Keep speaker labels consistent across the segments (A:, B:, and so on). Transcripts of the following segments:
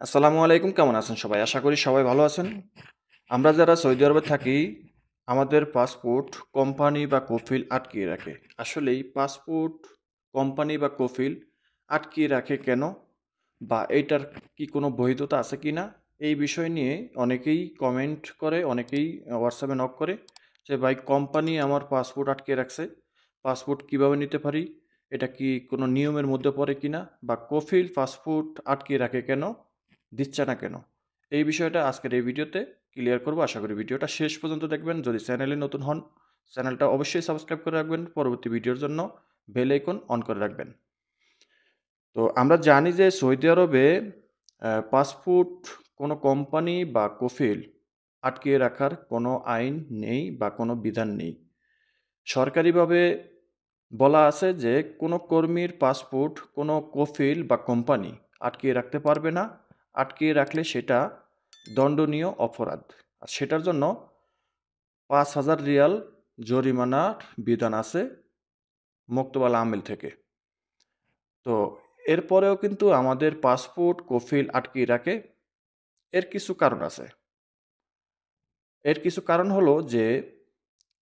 A: আসসালামু আলাইকুম। কেমন আছেন সবাই? আশা করি সবাই ভালো আছেন। আমরা যারা সৌদি আরবে থাকি, আমাদের পাসপোর্ট কোম্পানি বা কফিল আটকিয়ে রাখে। আসলেই পাসপোর্ট কোম্পানি বা কফিল আটকিয়ে রাখে কেন? বা এইটার কি কোনো বৈধতা আছে কিনা? এই বিষয় নিয়ে অনেকেই কমেন্ট করে, অনেকেই হোয়াটসঅ্যাপে নক করে যে, "ভাই কোম্পানি আমার পাসপোর্ট আটকিয়ে রাখছে। পাসপোর্ট কিভাবে নিতে পারি? এটা কি কোনো নিয়মের মধ্যে পড়ে কিনা? বা কফিল পাসপোর্ট আটকিয়ে রাখে কেন? দিচ্ছে না কেন?" এই বিষয়টা আজকের এই ভিডিওতে ক্লিয়ার করব। আশা করি ভিডিওটা শেষ পর্যন্ত দেখবেন। যদি চ্যানেলে নতুন হন, চ্যানেলটা অবশ্যই সাবস্ক্রাইব করে রাখবেন। পরবর্তী ভিডিওর জন্য বেল আইকন অন করে রাখবেন। তো আমরা জানি যে সৌদি আরবে পাসপোর্ট কোনো কোম্পানি বা কফিল আটকিয়ে রাখার কোনো আইন নেই বা কোনো বিধান নেই। সরকারিভাবে বলা আছে যে কোনো কর্মীর পাসপোর্ট কোনো কফিল বা কোম্পানি আটকিয়ে রাখতে পারবে না। আটকিয়ে রাখলে সেটা দণ্ডনীয় অপরাধ। আর সেটার জন্য ৫,০০০ রিয়াল জরিমানার বিধান আছে মক্তবাল আমেল থেকে। তো এরপরেও কিন্তু আমাদের পাসপোর্ট কফিল আটকিয়ে রাখে। এর কিছু কারণ আছে। এর কিছু কারণ হলো যে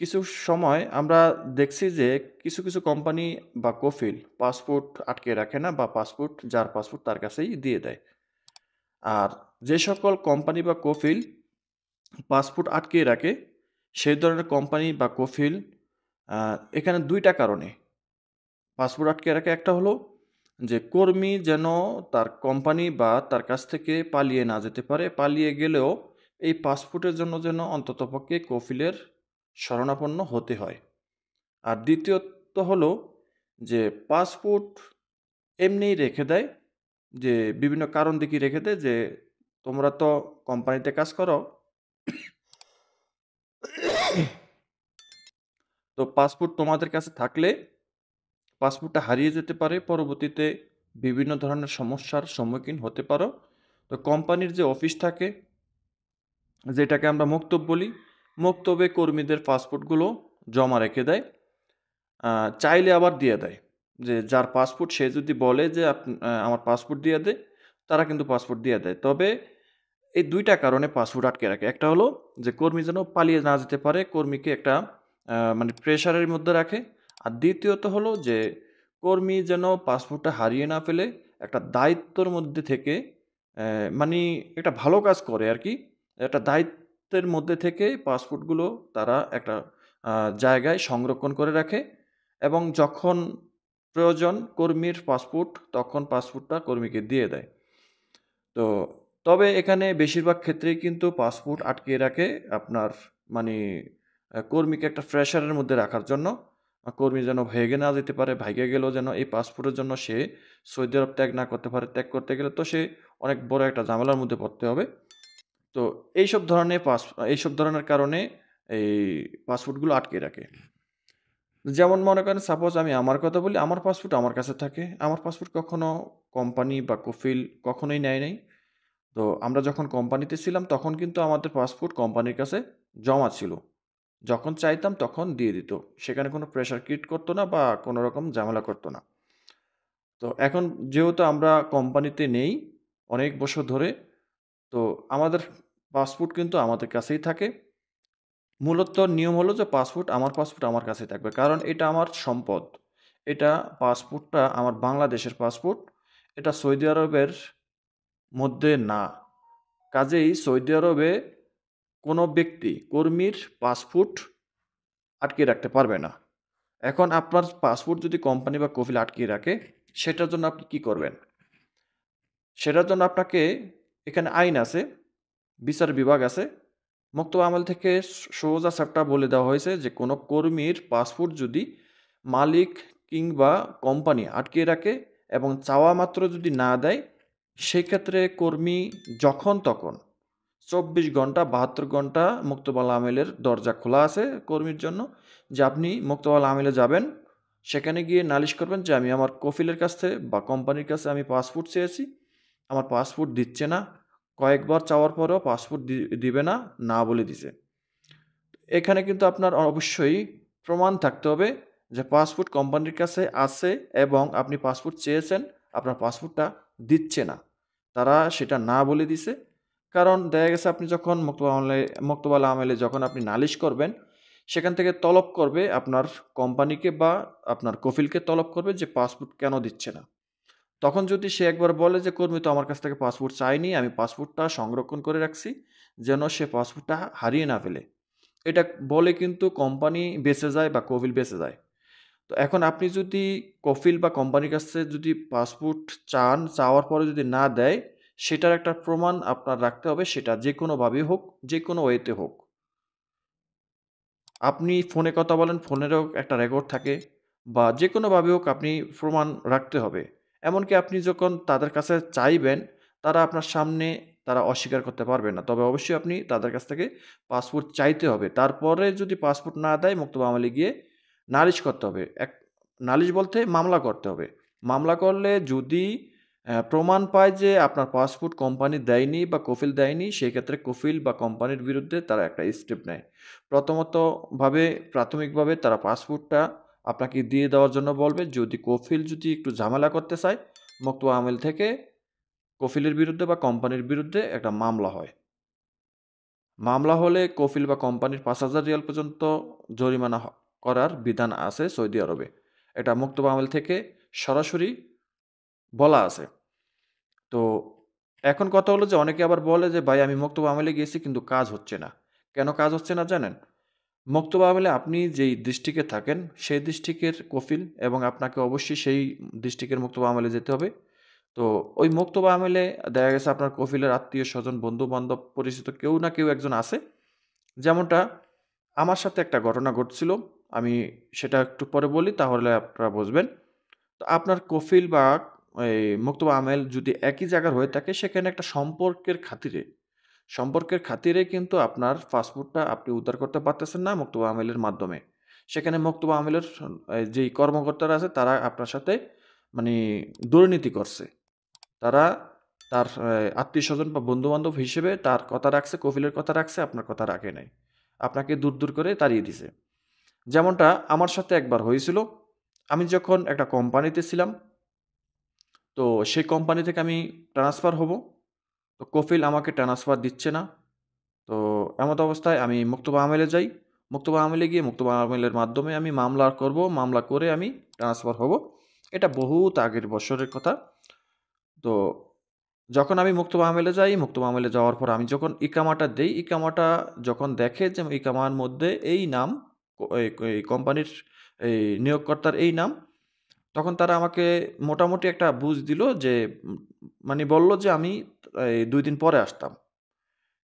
A: কিছু সময় আমরা দেখছি যে কিছু কোম্পানি বা কফিল পাসপোর্ট আটকে রাখে না বা পাসপোর্ট যার পাসপোর্ট তার কাছেই দিয়ে দেয়। আর যে সকল কোম্পানি বা কফিল পাসপোর্ট আটকিয়ে রাখে, সেই ধরনের কোম্পানি বা কফিল এখানে ২ টা কারণে পাসপোর্ট আটকে রাখে। একটা হলো যে কর্মী যেন তার কোম্পানি বা তার কাছ থেকে পালিয়ে না যেতে পারে। পালিয়ে গেলেও এই পাসপোর্টের জন্য যেন অন্ততপক্ষে কফিলের শরণাপন্ন হতে হয়। আর দ্বিতীয়ত হলো যে পাসপোর্ট এমনিই রেখে দেয়, যে বিভিন্ন কারণ দেখিয়ে রেখে দেয় যে, "তোমরা তো কোম্পানিতে কাজ করো, তো পাসপোর্ট তোমাদের কাছে থাকলে পাসপোর্টটা হারিয়ে যেতে পারে। পরবর্তীতে বিভিন্ন ধরনের সমস্যার সম্মুখীন হতে পারো। তো কোম্পানির যে অফিস থাকে, যেটাকে আমরা মক্তব বলি, মক্তবে কর্মীদের পাসপোর্টগুলো জমা রেখে দেয়। আ চাইলে আবার দিয়ে দেয়। যে যার পাসপোর্ট সে যদি বলে যে আমার পাসপোর্ট দিয়ে দে, তারা কিন্তু পাসপোর্ট দিয়ে দেয়। তবে এই ২ টা কারণে পাসপোর্ট আটকে রাখে। একটা হলো যে কর্মী যেন পালিয়ে না যেতে পারে, কর্মীকে একটা মানে প্রেশারের মধ্যে রাখে। আর দ্বিতীয়ত হলো যে কর্মী যেন পাসপোর্টটা হারিয়ে না ফেলে, একটা দায়িত্বর মধ্যে থেকে মানি একটা ভালো কাজ করে আরকি। একটা দায়িত্বের মধ্যে থেকে পাসপোর্টগুলো তারা একটা আ জায়গায় সংরক্ষণ করে রাখে এবং যখন প্রয়োজন কর্মীর পাসপোর্ট, তখন পাসপোর্টটা কর্মীকে দিয়ে দেয়। তো তবে এখানে বেশিরভাগ ক্ষেত্রেই কিন্তু পাসপোর্ট আটকিয়ে রাখে আপনার মানি কর্মীকে একটা প্রেশারের মধ্যে রাখার জন্য। কর্মী যেন ভেগে না যেতে পারে, ভাইগা গেলেও যেন এই পাসপোর্টের জন্য সে সৌদি আরব ত্যাগ না করতে পারে। ত্যাগ করতে গেলে তো সে অনেক বড় একটা ঝামেলার মধ্যে পড়তে হবে। তো এইসব ধরনের কারণে এই পাসপোর্টগুলো আটকে রাখে। যেমন মনে করেন সাপোজ আমি আমার কথা বলি, আমার পাসপোর্ট আমার কাছে থাকে। আমার পাসপোর্ট কখনো কোম্পানি বা কফিল কখনোই নেয় নাই। তো আমরা যখন কোম্পানিতে ছিলাম তখন কিন্তু আমাদের পাসপোর্ট কোম্পানির কাছে জমা ছিল। যখন চাইতাম তখন দিয়ে দিত। সেখানে কোনো প্রেশার ক্রিয়েট করত না বা কোনো রকম ঝামেলা করত না। তো এখন যেহেতু আমরা কোম্পানিতে নেই অনেক বছর ধরে, তো আমাদের পাসপোর্ট কিন্তু আমাদের কাছেই থাকে। মূলত নিয়ম হলো যে পাসপোর্ট আমার কাছেই থাকবে। কারণ এটা আমার সম্পদ। এটা পাসপোর্টটা আমার বাংলাদেশের পাসপোর্ট। এটা সৌদি আরবের মধ্যে না। কাজেই সৌদি আরবে কোনো ব্যক্তি কর্মীর পাসপোর্ট আটকিয়ে রাখতে পারবে না। এখন আপনার পাসপোর্ট যদি কোম্পানি বা কফিল আটকিয়ে রাখে, সেটার জন্য আপনি কি করবেন? সেটার জন্য আপনাকে এখানে আইন আছে, বিচার বিভাগ আছে। মক্তব আমল থেকে সোজা সাপটা বলে দেওয়া হয়েছে যে কোনো কর্মীর পাসপোর্ট যদি মালিক কিংবা কোম্পানি আটকিয়ে রাখে এবং চাওয়া মাত্র যদি না দেয়, সেক্ষেত্রে কর্মী যখন তখন ২৪ ঘন্টা ৭২ ঘন্টা মুক্তবাল আমেলের দরজা খোলা আছে কর্মীর জন্য, যে আপনি মুক্তবাল আমেলে যাবেন। সেখানে গিয়ে নালিশ করবেন যে আমি আমার কফিলের কাছে বা কোম্পানির কাছে আমি পাসপোর্ট চেয়েছি। আমার পাসপোর্ট দিচ্ছে না। কয়েকবার চাওয়ার পরেও পাসপোর্ট দিবে না, না বলে দিছে। এখানে কিন্তু আপনার অবশ্যই প্রমাণ থাকতে হবে যে পাসপোর্ট কোম্পানির কাছে আছে এবং আপনি পাসপোর্ট চেয়েছেন, আপনার পাসপোর্টটা দিচ্ছে না। তারা সেটা না বলে দিছে। কারণ দেখা গেছে আপনি যখন মক্তবাল আমেলে যখন আপনি নালিশ করবেন, সেখান থেকে তলব করবে আপনার কোম্পানিকে বা আপনার কফিলকে তলব করবে যে পাসপোর্ট কেন দিচ্ছে না? তখন যদি সে একবার বলে যে, "কর্মী তো আমার কাছ থেকে পাসপোর্ট চায়নি, আমি পাসপোর্টটা সংরক্ষণ করে রাখছি, যেন সে পাসপোর্টটা হারিয়ে না ফেলে।" এটা বলে কিন্তু কোম্পানি বেঁচে যায় বা কফিল বেঁচে যায়। তো এখন আপনি যদি কফিল বা কোম্পানির কাছে যদি পাসপোর্ট চান, চাওয়ার পরে যদি না দেয়, সেটার একটা প্রমাণ আপনার রাখতে হবে, সেটা যেকোনোভাবেই হোক, যেকোনো ওয়েতে হোক। আপনি ফোনে কথা বলেন, ফোনেরও একটা রেকর্ড থাকে বা যেকোনোভাবে হোক আপনি প্রমাণ রাখতে হবে। এমনকি আপনি যখন তাদের কাছে চাইবেন, তারা আপনার সামনে তারা অস্বীকার করতে পারবে না। তবে অবশ্যই আপনি তাদের কাছ থেকে পাসপোর্ট চাইতে হবে। তারপরে যদি পাসপোর্ট না দেয়, মুক্তবা আমলে গিয়ে নালিশ করতে হবে। নালিশ বলতে মামলা করতে হবে। মামলা করলে যদি প্রমাণ পায় যে আপনার পাসপোর্ট কোম্পানি দেয়নি বা কফিল দেয়নি, সেক্ষেত্রে কফিল বা কোম্পানির বিরুদ্ধে তারা একটা স্টেপ নেয়। প্রাথমিকভাবে তারা পাসপোর্টটা আপনাকে দিয়ে দেওয়ার জন্য বলবে। যদি কফিল যদি একটু ঝামেলা করতে চায়, মোকতোবা আমেল থেকে কফিলের বিরুদ্ধে বা কোম্পানির বিরুদ্ধে একটা মামলা হয়। মামলা হলে কফিল বা কোম্পানির ৳৫,০০০ পর্যন্ত জরিমানা করার বিধান আছে সৌদি আরবে। এটা মোকতোবা আমেল থেকে সরাসরি বলা আছে। তো এখন কথা হলো যে অনেকে আবার বলে যে, "ভাই আমি মোকতোবা আমেলে গিয়েছি কিন্তু কাজ হচ্ছে না।" কেন কাজ হচ্ছে না জানেন? মোক্তবা আমলে আপনি যেই ডিস্ট্রিক্টে থাকেন, সেই ডিস্ট্রিক্টের কফিল এবং আপনাকে অবশ্যই সেই ডিস্ট্রিক্টের মোক্তবা আমলে যেতে হবে। তো ওই মোক্তবা আমলে দেখা গেছে আপনার কফিলের আত্মীয়স্বজন, বন্ধু-বান্ধব, পরিচিত কেউ না কেউ একজন আছে। যেমনটা আমার সাথে একটা ঘটনা ঘটছিল। আমি সেটা একটু পরে বলি তাহলে আপনারা বুঝবেন। তো আপনার কফিল বা এই মোক্তবা আমেল যদি একই জায়গার হয়ে থাকে সেখানে একটা সম্পর্কের খাতিরে কিন্তু আপনার পাসপোর্টটা আপনি উদ্ধার করতে পারতেছেন না মুক্তবা আমেলের মাধ্যমে। সেখানে মুক্তবা আমেলের যেই কর্মকর্তারা আছে তারা আপনার সাথে মানি দুর্নীতি করছে। তারা তার আত্মীয়স্বজন বা বন্ধু-বান্ধব হিসেবে তার কথা রাখছে, কফিলের কথা রাখছে, আপনার কথা রাখে নাই। আপনাকে দূর করে তাড়িয়ে দিছে। যেমনটা আমার সাথে একবার হয়েছিল। আমি যখন একটা কোম্পানিতে ছিলাম, তো সেই কোম্পানি থেকে আমি ট্রান্সফার হব। তো কফিল আমাকে ট্রান্সফার দিচ্ছে না। তো এমত অবস্থায় আমি মুক্তবা আমেলে যাই। মুক্তবা আমেলে গিয়ে মুক্তবা আমেলের মাধ্যমে আমি মামলা করব। মামলা করে আমি ট্রান্সফার হব। এটা বহুত আগের বছরের কথা। তো যখন আমি মুক্তবা আমেলে যাই, মুক্তবা আমেলে যাওয়ার পর আমি যখন ইকামাটা দেই, ইকামাটা যখন দেখে যে ইকামার মধ্যে এই নাম, এই কোম্পানির এই নিয়োগকর্তার এই নাম, তখন তারা আমাকে মোটামুটি একটা বুঝ দিল যে মানে বলল যে আমি এই ২ দিন পরে আসতাম।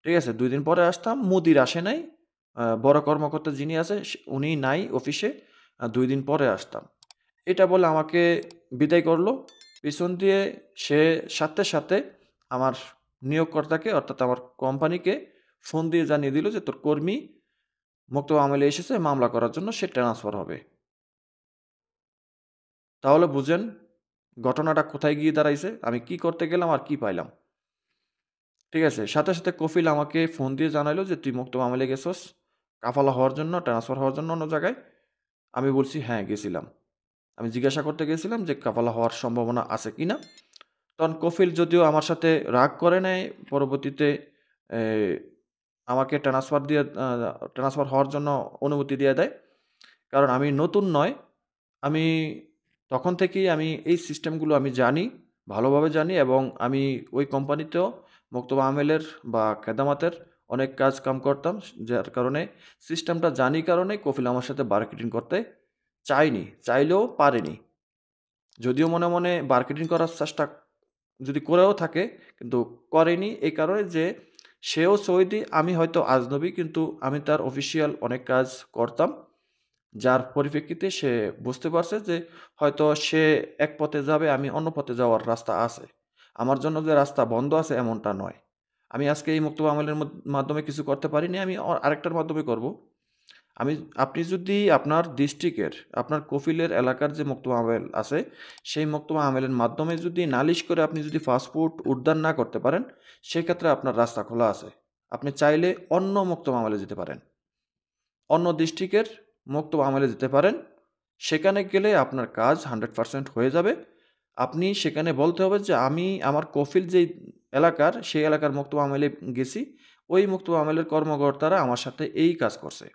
A: ঠিক আছে? ২ দিন পরে আসতাম। মুদির আসে নাই। বড় কর্মকর্তা যিনি আছে উনি নাই অফিসে। ২ দিন পরে আসতাম। এটা বলে আমাকে বিদায় করল। পিছন দিয়ে সে সাথে আমার নিয়োগকর্তাকে অর্থাৎ আমার কোম্পানিকে ফোন দিয়ে জানিয়ে দিল যে, "তোর কর্মী মোক্তবা আমলে এসেছে মামলা করার জন্য সে ট্রান্সফার হবে।" তাহলে বুঝেন ঘটনাটা কোথায় গিয়ে দাঁড়াইছে? আমি কি করতে গেলাম আর কি পাইলাম? ঠিক আছে? সাথে কফিল আমাকে ফোন দিয়ে জানাইলো যে, "তুই মোক্তবা আমলে গেছস কাফালা হওয়ার জন্য, ট্রান্সফার হওয়ার জন্য অন্য জায়গায়?" আমি বলছি, "হ্যাঁ, গেছিলাম।" আমি জিজ্ঞাসা করতে গেছিলাম যে, "কাফালা হওয়ার সম্ভাবনা আছে কিনা?" তখন কফিল যদিও আমার সাথে রাগ করে নাই, পরবর্তীতে এ আমাকে ট্রান্সফার হওয়ার জন্য অনুমতি দিয়ে দেয়। কারণ আমি নতুন নয়। আমি তখন থেকেই আমি এই সিস্টেমগুলো আমি জানি, ভালোভাবে জানি এবং আমি ওই কোম্পানিতেও মোক্তবা আমেলের বা খেদামাতের অনেক কাজ-কাম করতাম। যার কারণে সিস্টেমটা জানি কারণে কফিল আমার সাথে মার্কেটিং করতে চায়নি, চাইলেও পারেনি। যদিও মনে মার্কেটিং করার চেষ্টা যদি করেও থাকে কিন্তু করেনি এই কারণে যে সেও সৌদি, আমি হয়তো আজনবী কিন্তু আমি তার অফিসিয়াল অনেক কাজ করতাম। যার পরিপ্রেক্ষিতে সে বুঝতে পারছে যে হয়তো সে এক পথে যাবে, আমি অন্য পথে যাওয়ার রাস্তা আছে। আমার জন্য যে রাস্তা বন্ধ আছে এমনটা নয়। আমি আজকে এই মুক্তবা আমলের মাধ্যমে কিছু করতে পারিনি, আমি আরেকটার মাধ্যমে করব। আমি আপনি যদি আপনার ডিস্ট্রিক্টের, আপনার কফিলের এলাকার যে মোক্তবা আমেল আছে, সেই মোক্তবা আমেলের মাধ্যমে যদি নালিশ করে আপনি যদি পাসপোর্ট উদ্ধার না করতে পারেন, সেক্ষেত্রে আপনার রাস্তা খোলা আছে। আপনি চাইলে অন্য মোক্তবা আমলে যেতে পারেন। অন্য ডিস্ট্রিক্টের মোক্তবা আমলে যেতে পারেন। সেখানে গেলে আপনার কাজ 100% হয়ে যাবে। আপনি সেখানে বলতে হবে যে আমি আমার কফিল যেই এলাকার, সেই এলাকার মক্তব আমেলে গেছি। ওই মক্তব আমেলের কর্মকর্তারা আমার সাথে এই কাজ করছে।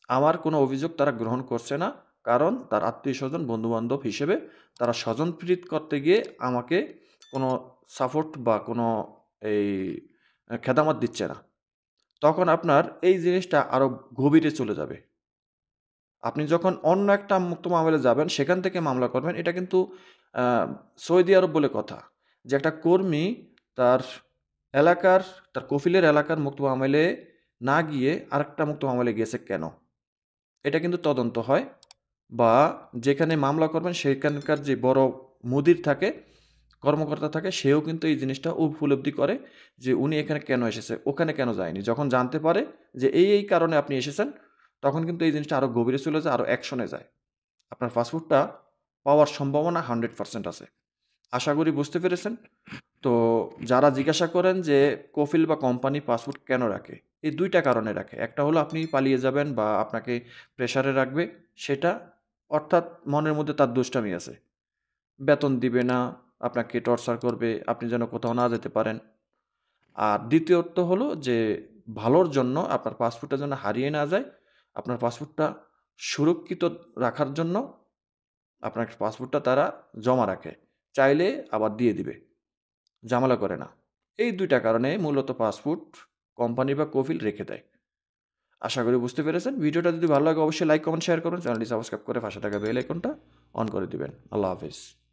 A: আমার কোনো অভিযোগ তারা গ্রহণ করছে না। কারণ তার আত্মীয়স্বজন, বন্ধু-বান্ধব হিসেবে তারা স্বজনপ্রীত করতে গিয়ে আমাকে কোনো সাপোর্ট বা কোনো এই খেদামত দিচ্ছে না। তখন আপনার এই জিনিসটা আরো গভীরে চলে যাবে। আপনি যখন অন্য একটা মুক্ত মামলায় যাবেন, সেখান থেকে মামলা করবেন, এটা কিন্তু আ সৌদি আরব বলে কথা। যে একটা কর্মী তার এলাকার, তার কফিলের এলাকার মুক্ত মামলায় না গিয়ে আরেকটা মুক্ত মামলায় গেছে কেন? এটা কিন্তু তদন্ত হয় বা যেখানে মামলা করবেন সেখানকার যে বড় মুদির থাকে, কর্মকর্তা থাকে, সেও কিন্তু এই জিনিসটা উপলব্ধি করে যে উনি এখানে কেন এসেছে, ওখানে কেন যায়নি। যখন জানতে পারে যে এই কারণে আপনি এসেছেন, তখন কিন্তু এই জিনিসটা আরো গভীরে চলে যায়, আরো অ্যাকশনে যায়। আপনার পাসপোর্টটা পাওয়ার সম্ভাবনা 100% আছে। আশা করি বুঝতে পেরেছেন। তো যারা জিজ্ঞাসা করেন যে কফিল বা কোম্পানি পাসপোর্ট কেন রাখে? এই ২ টা কারণে রাখে। একটা হলো আপনি পালিয়ে যাবেন বা আপনাকে প্রেশারে রাখবে সেটা, অর্থাৎ মনের মধ্যে তার দুষ্টামি আছে। বেতন দিবে না, আপনাকে টর্চার করবে, আপনি যেন কোথাও না যেতে পারেন। আর দ্বিতীয়ত হলো যে ভালোর জন্য আপনার পাসপোর্টটা যেন হারিয়ে না যায়, আপনার পাসপোর্টটা সুরক্ষিত রাখার জন্য আপনার পাসপোর্টটা তারা জমা রাখে। চাইলে আবার দিয়ে দিবে। ঝামেলা করে না। এই ২ টা কারণে মূলত পাসপোর্ট কোম্পানি বা কফিল রেখে দেয়। আশা করি বুঝতে পেরেছেন। ভিডিওটা যদি ভালো লাগে অবশ্যই লাইক, কমেন্ট, শেয়ার করুন। চ্যানেলটি সাবস্ক্রাইব করে পাশে থাকা বেল আইকনটা অন করে দিবেন। আল্লাহ হাফেজ।